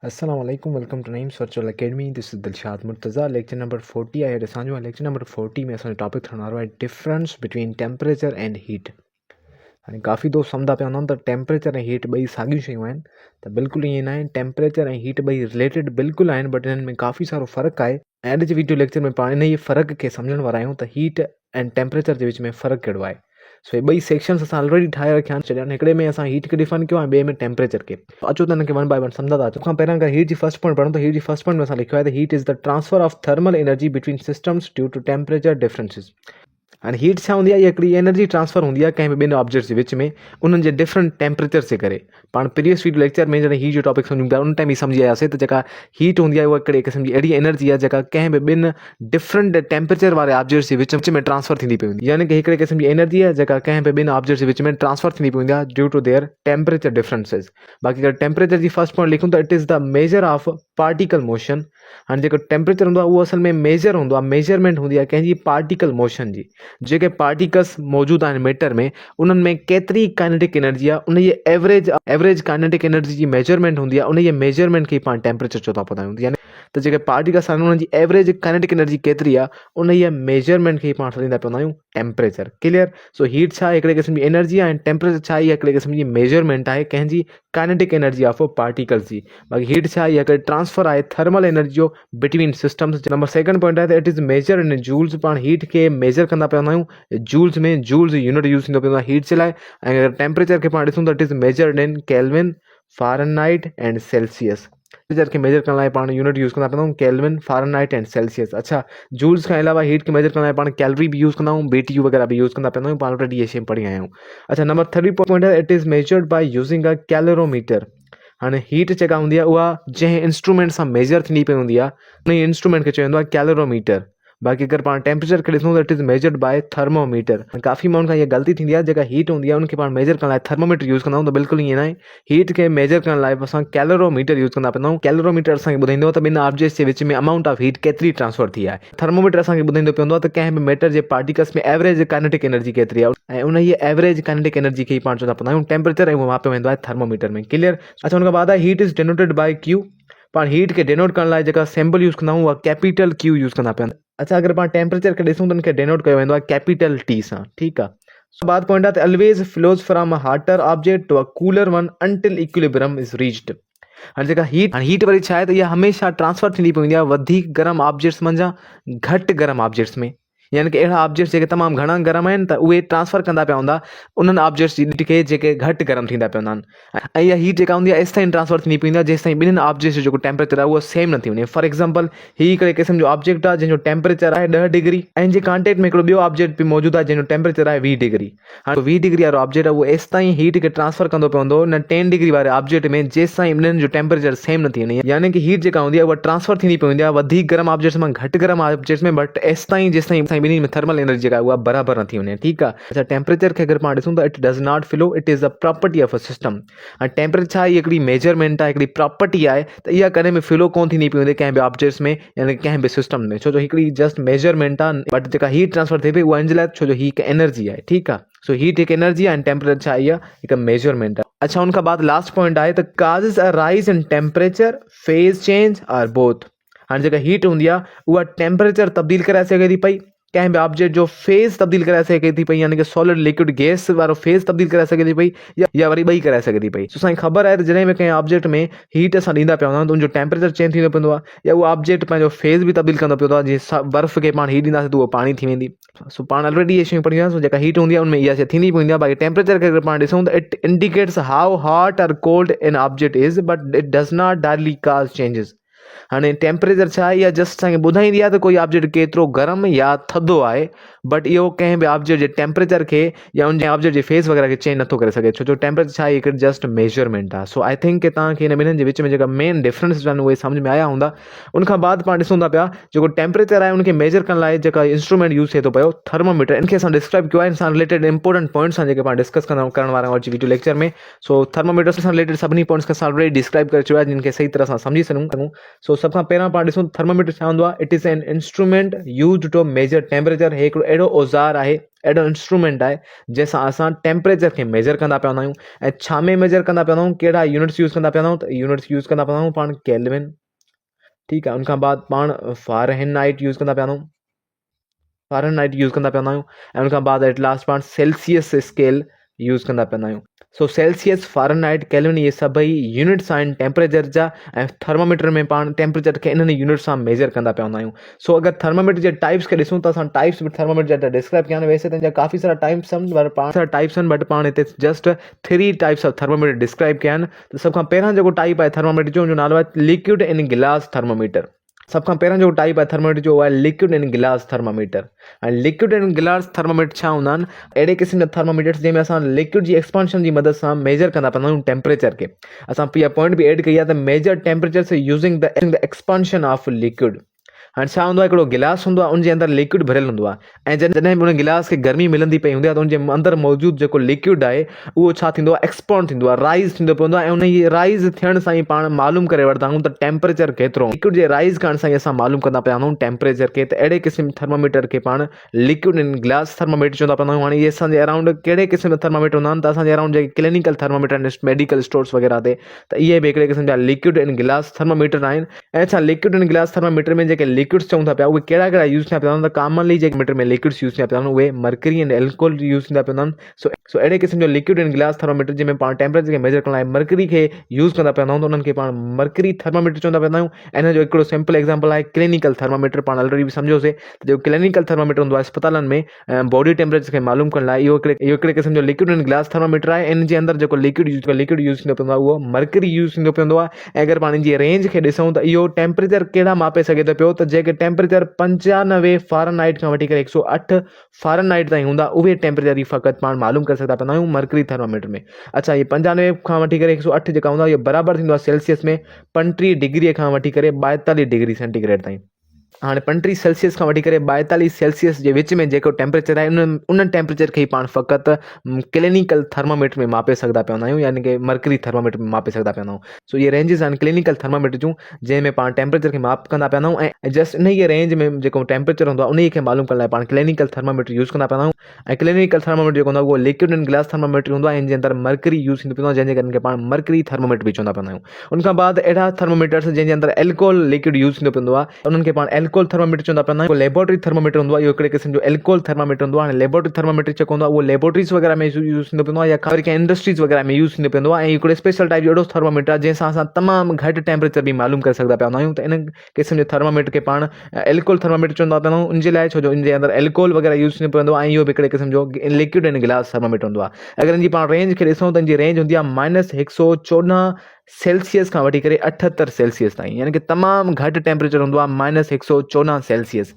Assalamu alaikum, welcome to Naeem's Virtual Academy. This is Dilshad Murtaza. Lecture number 40 आहे असांजो lecture number 40 में असांजो topic थियण वारो आहे difference between temperature and heat. हाणे काफ़ी दोस्त सम्झा पिया हूंदा त टेम्परेचर ऐं हीट ॿई साॻियूं शयूं आहिनि, त बिल्कुलु ईअं न आहिनि। टेम्परेचर ऐं हीट ॿई रिलेटेड बिल्कुलु आहिनि, बट इन्हनि में काफ़ी सारो फ़र्क़ु आहे। ऐं अॼु जे वीडियो लेक्चर में पाण इन ई फ़र्क़ु खे सम्झण वारा आहियूं त हीट ऐं टेम्परेचर जे विच में फ़र्क़ु कहिड़ो आहे। सो ये ॿई सेक्शन्स असां ऑलरेडी ठाहे रखिया आहिनि। छॾिया हिकिड़े में असां हीट खे डिफाइन कयो ऐं ॿिए में टेम्परेचर खे। अचो त हिनखे वन बाय वन सम्झंदा अचो। खां पहिरियां अगरि हीट जी फर्स्ट पॉइंट पढ़ूं त हीट जी फर्स्ट पॉइंट में असां लिखियो आहे त heat is the transfer of thermal energy between systems due to temperature differences. हाणे हीट छा हूंदी आहे? इहा हिकिड़ी एनर्जी ट्रांसफर हूंदी आहे कंहिं बि ॿिनि ऑब्जेक्ट्स जे विच में, उन्हनि जे डिफरेंट टेम्परेचर जे करे। पाण प्रीवियस वीडियो लेक्चर में जॾहिं हीट जो टॉपिक सम्झूं पिया उन टाइम ई सम्झी आयासीं त जेका हीट हूंदी आहे उहा हिकिड़ी क़िस्म जी अहिड़ी एनर्जी आहे जेका कंहिं बि ॿिनि डिफरेंट टेम्परेचर वारे ऑब्जेक्ट्स जे विच में ट्रांसफर थींदी पई हूंदी, यानी कि हिकिड़े क़िस्म जी एनर्जी आहे जेका कंहिं बि ॿिनि ऑब्जेक्ट्स जे विच में ट्रांसफर थींदी पई हूंदी आहे due to their temperature differences. बाक़ी अगरि टेम्परेचर जी फर्स्ट पॉइंट लिखूं त it is the measure of particle motion. हाणे जेको टेम्परेचर हूंदो आहे उहो असल में मेजर हूंदो आहे, मेजरमेंट हूंदी आहे कंहिंजी पार्टिकल मोशन जी। जेके पार्टिकल्स मौजूदु आहिनि मैटर में, उन्हनि में केतिरी काइनेटिक एनर्जी आहे, उन जी एवरेज काइनेटिक एनर्जी जी मेजरमेंट हूंदी आहे। उन जे मेजरमेंट खे पाण टेम्परेचर चौथा पता हूंदी आहे। त जेके पार्टिकल्स आहिनि उन्हनि जी एवरेज काइनेटिक एनर्जी केतिरी आहे, उन जी मेजरमेंट खे पाण सॾींदा पवंदा आहियूं टेम्परेचर। क्लियर? सो हीट छा आहे? हिकिड़े क़िस्म जी एनर्जी आहे, ऐं टेम्परेचर छा आहे? इहा हिकिड़े क़िस्म जी मेजरमेंट आहे कंहिंजी काइनेटिक एनर्जी ऑफ पार्टिकल्स जी। बाक़ी हीट छा आहे? इहा हिकिड़ी ट्रांसफर आहे थर्मल एनर्जी जो between systems. Number second point आहे त it is measure in joules. पाण हीट खे मेजर कंदा पवंदा आहियूं जूल्स में। जूल्स यूनिट यूज़ थींदो पवंदो आहे हीट जे लाइ। ऐं अगरि टेम्परेचर खे पाण ॾिसूं त it is measured in kelvin, Fahrenheit and Celsius. Temperature खे मेजर करण लाइ पाण यूनिट यूज़ कंदा पवंदा आहियूं केल्विन, फ़ारेनहाइट एंड सेल्सियस। अच्छा, जूल्स खां अलावा हीट खे मेजर करण लाइ पाण कैलोरी बि यूज़ कंदा आहियूं, BTU वग़ैरह बि यूज़ कंदा पवंदा आहियूं। पाण ऑलरेडी इहे शयूं पढ़ी आया आहियूं। अच्छा, नंबर थर्ड पॉइंट आहे it is measured by using a calorimeter. हाणे हीट जेका हूंदी आहे उहा जंहिं इंस्ट्रूमेंट सां मेजर थींदी पई हूंदी आहे उन इंस्ट्रूमेंट खे चवंदो आहे कैलोरीमीटर। बाक़ी अगरि पाण टेम्परेचर खे ॾिसूं त it is measured by thermometer. काफ़ी माण्हुनि खां इहा ग़लती थींदी आहे, जेका हीट हूंदी आहे उनखे पाण मेजर करण लाइ थर्मोमीटर यूज़ कंदा आहियूं, त बिल्कुलु ईअं न आहे। हीट खे मेजर करण लाइ असां कैलोरीमीटर यूज़ कंदा पवंदा आहियूं। कैलोरीमीटर असांखे ॿुधाईंदो त ॿिनि ऑब्जेक्ट्स जे विच में अमाउंट ऑफ हीट केतिरी ट्रांसफर थी आहे। थर्मोमीटर असांखे ॿुधाईंदो पवंदो आहे त कंहिं बि मैटर जे पार्टिकल्स में एवरेज काइनेटिक एनर्जी केतिरी आहे, ऐं उन जी एवरेज काइनेटिक एनर्जी खे पाण चवंदा पवंदा आहियूं टेम्परेचर, ऐं उहो मापियो वेंदो आहे थर्मोमीटर में। क्लियर? अच्छा, हुन खां बाद आहे heat is denoted by Q. पाण हीट खे डिनोट करण लाइ जेका सिंबल यूज़ कंदा आहियूं उहा कैपिटल क्यू यूज़ कंदा पिया। अच्छा, अगरि पाण टेम्परेचर खे ॾिसूं त उनखे डिनोट कयो वेंदो आहे कैपिटल T सां। ठीकु आहे। सो बाद पॉइंट आहे त always flows from a hotter object to a cooler one until equilibrium is reached. हाणे जेका हीट वरी छा आहे त इहा हमेशह ट्रांसफर थींदी पई हूंदी आहे वधीक गर्म ऑब्जेक्ट्स मंझां घटि गर्म ऑब्जेक्ट्स में। यानी कि अहिड़ा ऑब्जेक्ट्स जेके तमामु घणा गर्म आहिनि त उहे ट्रांसफर कंदा पिया हूंदा उन्हनि ऑब्जेक्ट्स जी खे जेके घटि गर्म थींदा पिया हूंदा आहिनि। ऐं इहा हीट जेका हूंदी आहे एसिताईं ट्रांसफर थींदी पई हूंदी आहे जेसिताईं ॿिन्हिनि ऑब्जेक्ट्स जो जेको टेम्परेचर आहे उहो सेम न थी वञे। फॉर एग्जाम्पल, हीअ हिकिड़े क़िस्म जो ऑब्जेक्ट आहे जंहिंजो टेम्परेचर आहे 10 डिग्री, ऐं जे कॉन्टेक्ट में हिकिड़ो ॿियो ऑब्जेक्ट बि मौजूदु आहे जंहिंजो टेम्परेचर आहे 20 डिग्री। हाणे 20 डिग्री वारो ऑब्जेक्ट आहे उहो एसिताईं हीट खे ट्रांसफर कंदो पवंदो न 10 डिग्री वारे ऑब्जेक्ट में जेसिताईं ॿिन्हिनि जो टेम्परेचर सेम न थी वञे। यानी कि हीट जेका हूंदी आहे उहा ट्रांसफर थींदी पई हूंदी आहे वधीक गर्म ऑब्जेक्ट्स में घटि गर्म ऑब्जेक्ट्स में, बट जेसिताईं ॿिन्हिनि में थर्मल एनर्जी जेका उहा बराबरि न थी वञे। ठीकु आहे। अच्छा, टेम्परेचर खे अगरि पाण ॾिसूं त it does not flow, it is a property of a system. ऐं टेम्परेचर छा आहे? हिकिड़ी मेजरमेंट आहे, हिकिड़ी प्रॉपर्टी आहे, त इहा कॾहिं बि फ्लो कोन थींदी पई हूंदी कंहिं बि ऑब्जेक्ट्स में, यानी कंहिं बि सिस्टम में। छो जो हिकिड़ी जस्ट मेजरमेंट आहे, बट जेका हीट ट्रांसफर थिए पई उहा इन जे लाइ, छो जो हीअ हिकु एनर्जी आहे। ठीकु आहे। सो हीट हिकु एनर्जी आहे ऐं टेम्परेचर छा आहे? इहा हिकु मेजरमेंट आहे। अच्छा, उनखां बाद लास्ट पॉइंट आहे त causes a rise in temperature, phase change or both. हाणे जेका हीट हूंदी आहे उहा टेम्परेचर तब्दील कराए सघे थी पई, कंहिं बि ऑब्जेक्ट जो फेज़ तब्दील कराए सघे थी पई, यानी कि सॉलिड लिक्विड गैस वारो फेज़ तब्दील कराए सघे थी पई, या वरी ॿई कराए सघे थी पई। सो असांखे ख़बर आहे त जॾहिं बि कंहिं ऑब्जेक्ट में हीट असां ॾींदा पिया हूंदा आहियूं त उनजो टेम्परेचर चेंज थींदो पवंदो आहे, या उहो ऑब्जेक्ट पंहिंजो फेज़ बि तब्दील कंदो पवंदो आहे। जीअं बर्फ़ खे पाण हीट ॾींदासीं त उहो पाणी थी वेंदी। सो पाण ऑलरेडी इहे शयूं पढ़ी आहे। जेका हीट हूंदी आहे उनमें इहा शइ थींदी पवंदी आहे। बाक़ी टेम्परेचर खे अगरि पाण ॾिसूं त इट इंडिकेट्स हाउ हॉट और cold an object is, but it does not directly cause changes. हाणे टेम्परेचर छा आहे? इहा जस्ट असांखे ॿुधाईंदी आहे त कोई ऑब्जेक्ट केतिरो गर्म या थधो आहे, बट इहो कंहिं बि ऑब्जेक्ट जे टेम्परेचर खे या उन जे ऑब्जेक्ट जे फेस वग़ैरह खे चेंज नथो करे सघे, छो जो टेम्परेचर छा आहे? हिकु जस्ट मेजरमेंट आहे। सो आई थिंक कि तव्हांखे हिन ॿिन्हिनि जे विच में जेका मेन डिफरेंस आहिनि उहे सम्झ में आया हूंदा। उनखां बाद पाण ॾिसूं था पिया जेको टेम्परेचर आहे उनखे मेजर करण लाइ जेका इंस्ट्रूमेंट यूज़ थिए थो पियो थर्मोमीटर, इनखे असां डिस्क्राइब कयो आहे। इन सां रिलेटेड इंपॉर्टेंट पॉइंट्स आहिनि जेके पाण डिस्कस करण वारा आहियूं वीडियो लेक्चर में। सो थर्मोमीटर सां रिलेटेड सभिनी पॉइंट्स खे असां ऑलरेडी डिस्क्राइब करे चुका आहे जिनखे सही तरह सां सम्झी सघूं। सो सभ खां पहिरियां पाण ॾिसूं थर्मोमीटर छा हूंदो आहे? It is an instrument used to measure temperature. हे हिकिड़ो अहिड़ो औज़ार आहे, अहिड़ो इंस्ट्रूमेंट आहे जंहिंसां असां टेम्परेचर खे मेजर कंदा पिया हूंदा आहियूं। ऐं छा में मेजर कंदा पिया हूंदा आहियूं, कहिड़ा यूनिट्स यूज़ कंदा पिया हूंदा आहियूं, त यूनिट्स यूज़ कंदा पिया हूंदा आहियूं पाण केल्विन, ठीकु आहे। उनखां बाद पाण फ़ारेनहाइट यूज़ कंदा पिया हूंदा आहियूं, फ़ारेनहाइट यूज़ कंदा पिया हूंदा आहियूं। ऐं उनखां बाद एट लास्ट पाण सेल्सियस स्केल यूज़ कंदा पिया आहियूं। सो सेल्सियस, फ़ारेनहाइट, केल्विन इहे सभई यूनिट्स आहिनि टेम्परेचर जा। ऐं थर्मामीटर में पाण टेम्परेचर खे इन्हनि यूनिट सां मेजर कंदा पिया हूंदा आहियूं। सो अगरि थर्मामीटर जे टाइप्स खे ॾिसूं त असां टाइप्स बि थर्मामीटर जा डिस्क्राइब कया आहिनि। वैसे त हिन जा काफ़ी सारा टाइप्स आहिनि, पर पाण सारा टाइप्स आहिनि, बट पाण हिते just 3 types of thermometer describe कया आहिनि। त सभ खां पहिरियों जेको टाइप आहे थर्मामीटर जो, उनजो नालो आहे लिक्विड इन गिलास थर्मामीटर। सभ खां पहिरियों जेको टाइप आहे थर्मामीटर जो, उहो आहे लिक्विड इन गिलास थर्मामीटर। ऐं लिक्विड इन गिलास थर्मामीटर छा हूंदा आहिनि, अहिड़े क़िस्म जा थर्मामीटर्स जंहिंमें असां लिक्विड जी एक्सपांशन जी मदद सां मेजर कंदा पिया आहियूं टेम्परेचर खे। असां इहा पॉइंट बि एड कई आहे त measure temperature using the expansion of liquid. हाणे छा हूंदो आहे, हिकिड़ो गिलास हूंदो आहे, उनजे अंदरि लिक्विड भरियल हूंदो आहे। ऐं जॾहिं बि उन गिलास खे गर्मी मिलंदी पई हूंदी आहे, त उनजे अंदरि मौजूदु जेको लिक्विड आहे उहो छा थींदो आहे, एक्सपांड थींदो आहे, राइज़ थींदो पवंदो आहे। ऐं उन जी राइज़ थियण सां ई पाण मालूम करे वठंदा आहियूं त टेम्परेचर केतिरो। लिक्विड जे राइज़ करण सां ई असां मालूम कंदा पिया आहियूं टेम्परेचर खे। त अहिड़े क़िस्म थर्मामीटर खे पाण लिक्विड इन गिलास थर्मामीटर चवंदा पिया आहियूं। हाणे इहे असांजे अराउंड कहिड़े क़िस्म जा थर्मामीटर हूंदा आहिनि, त असांजे अराउंड जेके क्लिनिकल थर्मामीटर आहिनि मेडिकल स्टोर्स वग़ैरह ते, त इहे बि हिकिड़े क़िस्म जा लिक्विड इन गिलास थर्मामीटर आहिनि। ऐं छा लिक्विड इन गिलास थर्मामीटर में जेके लिक्विड्स चऊं था पिया, उहे कहिड़ा कहिड़ा यूज़ थिया पिया आहिनि, त कॉमनली जेके मीटर में लिक्विड्स यूज़ थिया पिया आहिनि उहे मर्करी एंड एल्कोहल यूज़ थींदा पिया आहिनि। सो अहिड़े क़िस्म जो लिक्विड इन गिलास थर्मामीटर जंहिंमें पाण टेम्परेचर खे मेजर करण लाइ मर्करी खे यूज़ कंदा पिया आहियूं, त उन्हनि खे पाण मर्करी थर्मामीटर चवंदा पिया आहियूं। ऐं हिन जो हिकिड़ो सिंपल एग्जाम्पल आहे क्लिनिकल थर्मामीटर। पाण ऑलरेडी बि सम्झोसीं त जेको क्लिनिकल थर्मामीटर हूंदो आहे अस्पतालनि में बॉडी टेम्परेचर खे मालूम करण लाइ, इहो हिकिड़े क़िस्म जो लिक्विड इन गिलास थर्मामीटर आहे। इन जे अंदरि जेको लिक्विड यूज़ थींदो पवंदो आहे उहो मर्करी यूज़ थींदो पवंदो आहे। ऐं अगरि पाण इन जी रेंज खे ॾिसूं त इहो टेम्परेचर कहिड़ा मापे सघे थो पियो, त जेके टेम्परेचर 95 फ़ारेनहाइट खां वठी करे 108 फ़ारेनहाइट ताईं हूंदा, उहे टेम्परेचर ई फ़क़ति पाण मालूम करे सघंदा पिया आहियूं मर्करी थर्मामीटर में। अच्छा, इहे 95 खां वठी करे 108 जेका हूंदा, इहो बराबरि थींदो आहे सेल्सियस में 35 डिग्री खां वठी करे 42 डिग्री सेंटीग्रेड ताईं। हाणे 35 सेल्सियस खां वठी करे 42 सेल्सियस जे विच में जेको टेम्परेचर आहे, उन टेम्परेचर खे ई पाण फ़क़ति क्लिनिकल थर्मामीटर में मापे सघंदा पिया हूंदा आहियूं, यानी कि मर्करी थर्मामीटर में मापे सघंदा पिया हूंदा आहियूं। सो इहे रेंजिस आहिनि क्लिनिकल थर्मामीटर जूं, जंहिंमें पाण टेम्परेचर खे माप कंदा पिया हूंदा आहियूं। ऐं जस्ट इन ई रेंज में जेको टेम्परेचर हूंदो आहे, उन खे मालूम करण लाइ पाण क्लिनिकल थर्मामीटर यूज़ कंदा पिया आहियूं। ऐं क्लिनिकल थर्मामीटर जेको हूंदो आहे, उहो लिक्विड इन गिलास थर्मामीटर हूंदो आहे, इन जे अंदरि मर्करी यूज़ थींदो पियो आहे, जंहिंजे करे पाण मर्करी थर्मामीटर बि चवंदा पिया आहियूं। उनखां बाद अहिड़ा थर्मामीटर्स जंहिंजे अंदरि एल्कोहल लिक्विड यूज़ थींदो पवंदो आहे, उन्हनि खे पाण एल्कोहल थर्मामीटर चवंदा पिया आहियूं। लेबोरेटरी थर्मामीटर हूंदो आहे, इहो हिकिड़े क़िस्म जो एल्कोहल थर्मामीटर हूंदो आहे। हाणे लेबोरेटरी थर्मामीटर जेको हूंदो आहे, उहो लेबोरेटरीज़ वग़ैरह में यूज़ थींदो पवंदो आहे, या ख़बर कंहिं इंडस्ट्रीज़ वग़ैरह में यूज़ थींदो पवंदो आहे। ऐं हिकिड़ो स्पेशल टाइप जो अहिड़ो थर्मामीटर आहे जंहिंसां असां तमामु घटि टेम्परेचर बि मालूम करे सघंदा पिया हूंदा आहियूं। त इन क़िस्म जे थर्मामीटर खे पाण एल्कोहल थर्मामीटर चवंदा पिया आहियूं। उनजे लाइ छो जो इनजे अंदरि एल्कोहल वग़ैरह यूज़ थींदो पवंदो आहे, ऐं इहो बि हिकिड़े क़िस्म जो लिक्विड इन गिलास थर्मामीटर हूंदो आहे। अगरि इन जी पाण रेंज खे ॾिसूं त इन जी रेंज हूंदी आहे -114 सेल्सियस खां वठी करे 78 सेल्सियस ताईं, यानी कि तमामु घटि टेम्परेचर हूंदो आहे -114 सेल्सियस।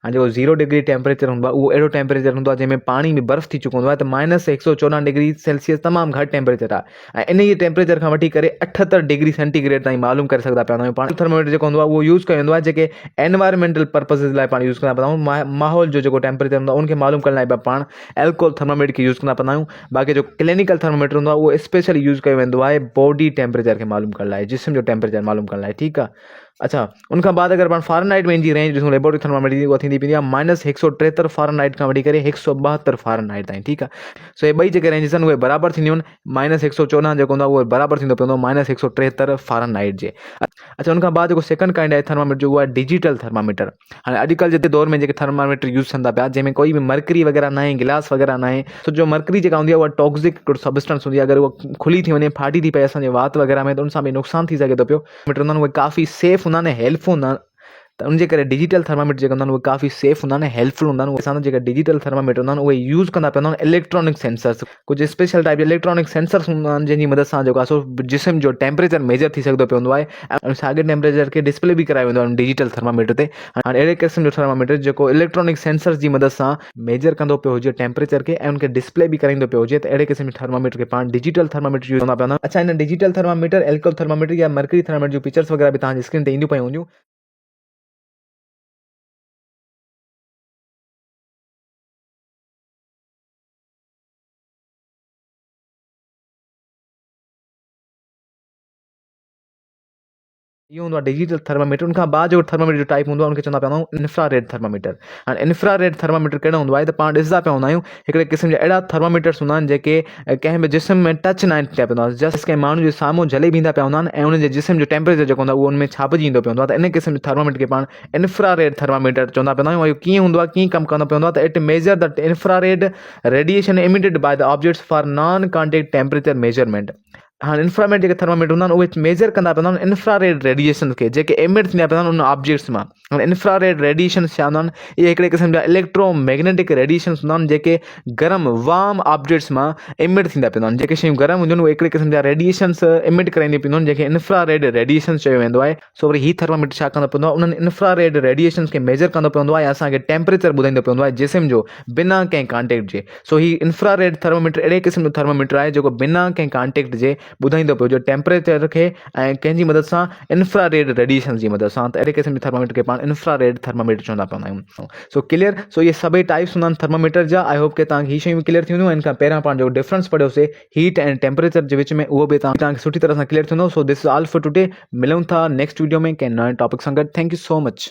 ऐं जेको 0 डिग्री टेम्परेचर हूंदो आहे, उहो अहिड़ो टेम्परेचर हूंदो आहे जंहिंमें पाणी में बर्फ़ थी चुको हूंदो आहे। त -114 डिग्री सेल्सियस तमामु घटि टेम्परेचर आहे। ऐं इन ई टेम्परेचर खां वठी करे 78 डिग्री सेंटीग्रेड ताईं मालूम करे सघंदा पिया आहियूं पाण। थर्मामीटर जेको हूंदो आहे, उहो यूज़ कयो वेंदो आहे जेके एनवायरमेंटल पर्पज़ लाइ पाण यूज़ कंदा पिया आहियूं। माहौल जो जेको टेम्परेचर हूंदो आहे, उनखे मालूम करण लाइ पाण एल्कोहल थर्मामीटर खे यूज़ कंदा पिया आहियूं। बाक़ी जो क्लिनिकल थर्मामीटर हूंदो आहे, उहो स्पेशली यूज़ कयो वेंदो आहे बॉडी टेम्परेचर खे मालूम करण लाइ, जिस्म जो टेम्परेचर मालूम करण लाइ, ठीकु आहे। अच्छा, उनखां बाद अगरि पाण फ़ारेनहाइट में इन जी रेंज ॾिसूं लेबोरेटरी थर्मामीटर जी, उहा थींदी पवंदी आहे -173 फ़ारेनहाइट खां वठी करे 172 फ़ारेनहाइट ताईं, ठीकु आहे। सो ये ॿई जेके रेंजिस आहिनि उहे बराबरि थींदियूं आहिनि। -114 जेको हूंदो आहे, उहो बराबरि थींदो पवंदो -173 फ़ारेनहाइट जे। अच्छा, उनखां बाद जेको सेकंड काइंड आहे थर्मामीटर जो, उहा आहे डिजिटल थर्मामीटर। हाणे अॼुकल्ह जे दौर में जेके थर्मामीटर यूज़ थियनि था पिया, जंहिंमें कोई बि मर्करी वग़ैरह न आहे, गिलास वग़ैरह न आहे। सो जो मर्करी जेका हूंदी आहे, उहा टॉक्सिक हिकिड़ो सब्सटेंस हूंदी आहे। अगरि उहा खुली थी वञे, फाटी थी पए असांजे वात वग़ैरह में, त उन सां बि नुक़सानु थी सघे थो पियो। मीटर हूंदा आहिनि उहे काफ़ी सेफ़ हूंदा आहिनि, हेल्पफुल हूंदा आहिनि। त उनजे करे डिजिटल थर्मामीटर जेके हूंदा आहिनि, उहे काफ़ी सेफ़ हूंदा आहिनि, हेल्पफुल हूंदा आहिनि। उहे असां जेके डिजिटल थर्मामीटर हूंदा आहिनि, उहे यूज़ कंदा पिया हूंदा आहिनि इलेक्ट्रॉनिक सेंसर्स। कुझु स्पेशल टाइप जा इलेक्ट्रॉनिक सेंसर्स हूंदा आहिनि, जंहिंजी मदद सां जेको आहे जिस्म जो टेम्परेचर मेजर थी सघंदो पवंदो आहे। ऐं साॻिए टेम्परेचर खे डिस्प्ले बि करायो वेंदो आहे डिजिटल थर्मामीटर ते। हाणे अहिड़े क़िस्म जो थर्मामीटर जेको इलेक्ट्रॉनिक सेंसर्स जी मदद सां मेजर कंदो पियो हुजे टेम्परेचर खे, ऐं उनखे डिस्प्ले बि कराईंदो पियो हुजे, त अहिड़े क़िस्म जे थर्मामीटर खे पाण डिजिटल थर्मामीटर यूज़ कंदा पिया हूंदा। अच्छा, इन डिजिटल थर्मामीटर, एल्कोहल थर्मामीटर या मर्करी थर्मामीटर जूं पिक्चर्स वग़ैरह बि तव्हांजी स्क्रीन ते ईंदियूं पियूं हूंदियूं। इहो हूंदो आहे डिजिटल थर्मामीटर। उनखां बाद जो थर्मामीटर जो टाइप हूंदो आहे उनखे चवंदा पिया आहियूं इंफ्रारेड थर्मामीटर। हाणे इंफ्रारेड थर्मामीटर कहिड़ो हूंदो आहे त पाण ॾिसंदा पिया हूंदा आहियूं हिकिड़े क़िस्म जा अहिड़ा थर्मामीटर्स हूंदा आहिनि जेके कंहिं बि जिस्म में टच न थिया पिया हूंदा आहिनि, जस्ट कंहिं माण्हू जे साम्हूं जले बीहंदा पिया हूंदा आहिनि ऐं उनजे जिस्म जो टेम्परेचर जेको हूंदो आहे उहो उनमें छापिजी ईंदो पियो हूंदो आहे। त इन क़िस्म जे थर्मामीटर खे पाण इंफ्रारेड थर्मामीटर चवंदा पिया आहियूं। इहो कीअं हूंदो आहे, कीअं कमु कंदो पियो हूंदो आहे त it measure the infrared radiation emitted by the objects for non contact temperature measurement. हाणे इंफ्रारेड जेके थर्मामीटर हूंदा आहिनि उहे मेजर कंदा पिया हूंदा आहिनि इंफ्रारेड रेडिएशन खे जेके एमिट थींदा पिया हूंदा आहिनि उन ऑब्जेक्ट्स मां। हाणे इंफ्रारेड रेडिएशन छा हूंदा आहिनि, इहे हिकिड़े क़िस्म जा इलेक्ट्रोमैग्नेटिक रेडिएशन्स हूंदा आहिनि जेके गरम वार्म ऑब्जेक्ट्स मां एमिट थींदा पिया हूंदा आहिनि। जेके शयूं गरम हूंदियूं आहिनि उहे हिकिड़े क़िस्म जा रेडिएशन्स एमिट कराईंदी पियूं आहिनि जेके इंफ्रारेड रेडिएशन्स चयो वेंदो आहे। सो वरी ही थर्मामीटर छा कंदो पवंदो आहे, उन्हनि इंफ्रारेड रेडिएशन्स खे मेजर कंदो पवंदो आहे ऐं असांखे टेम्परेचर ॿुधाईंदो पवंदो आहे जिस्म जो बिना कंहिं कॉन्टेक्ट जे। सो ही इंफ्रारेड थर्मामीटर अहिड़े क़िस्म जो थर्मामीटर आहे जेको बिना कंहिं कॉन्टेक्ट जे ॿुधाईंदो पियो जो टेम्परेचर खे ऐं कंहिंजी मदद सां इंफ्रारेड रेडिएशन जी मदद सां। त अहिड़े क़िस्म जे थर्मामीटर खे पाण इंफ्रारेड थर्मामीटर चवंदा पवंदा आहियूं। So clear. सो इहे सभई टाइप्स हूंदा आहिनि थर्मामीटर जा। आई होप कि तव्हांखे हीअ शयूं क्लियर थी वेंदियूं। इन खां पहिरियां पाण जो डिफरेंस पढ़ियोसीं हीट ऐं टेम्परेचर जे विच में, उहो बि तव्हांखे सुठी तरह सां क्लियर थींदो। So this is all for today. मिलूं था नेक्स्ट वीडियो में कंहिं नए टॉपिक सां गॾु। Thank you so much.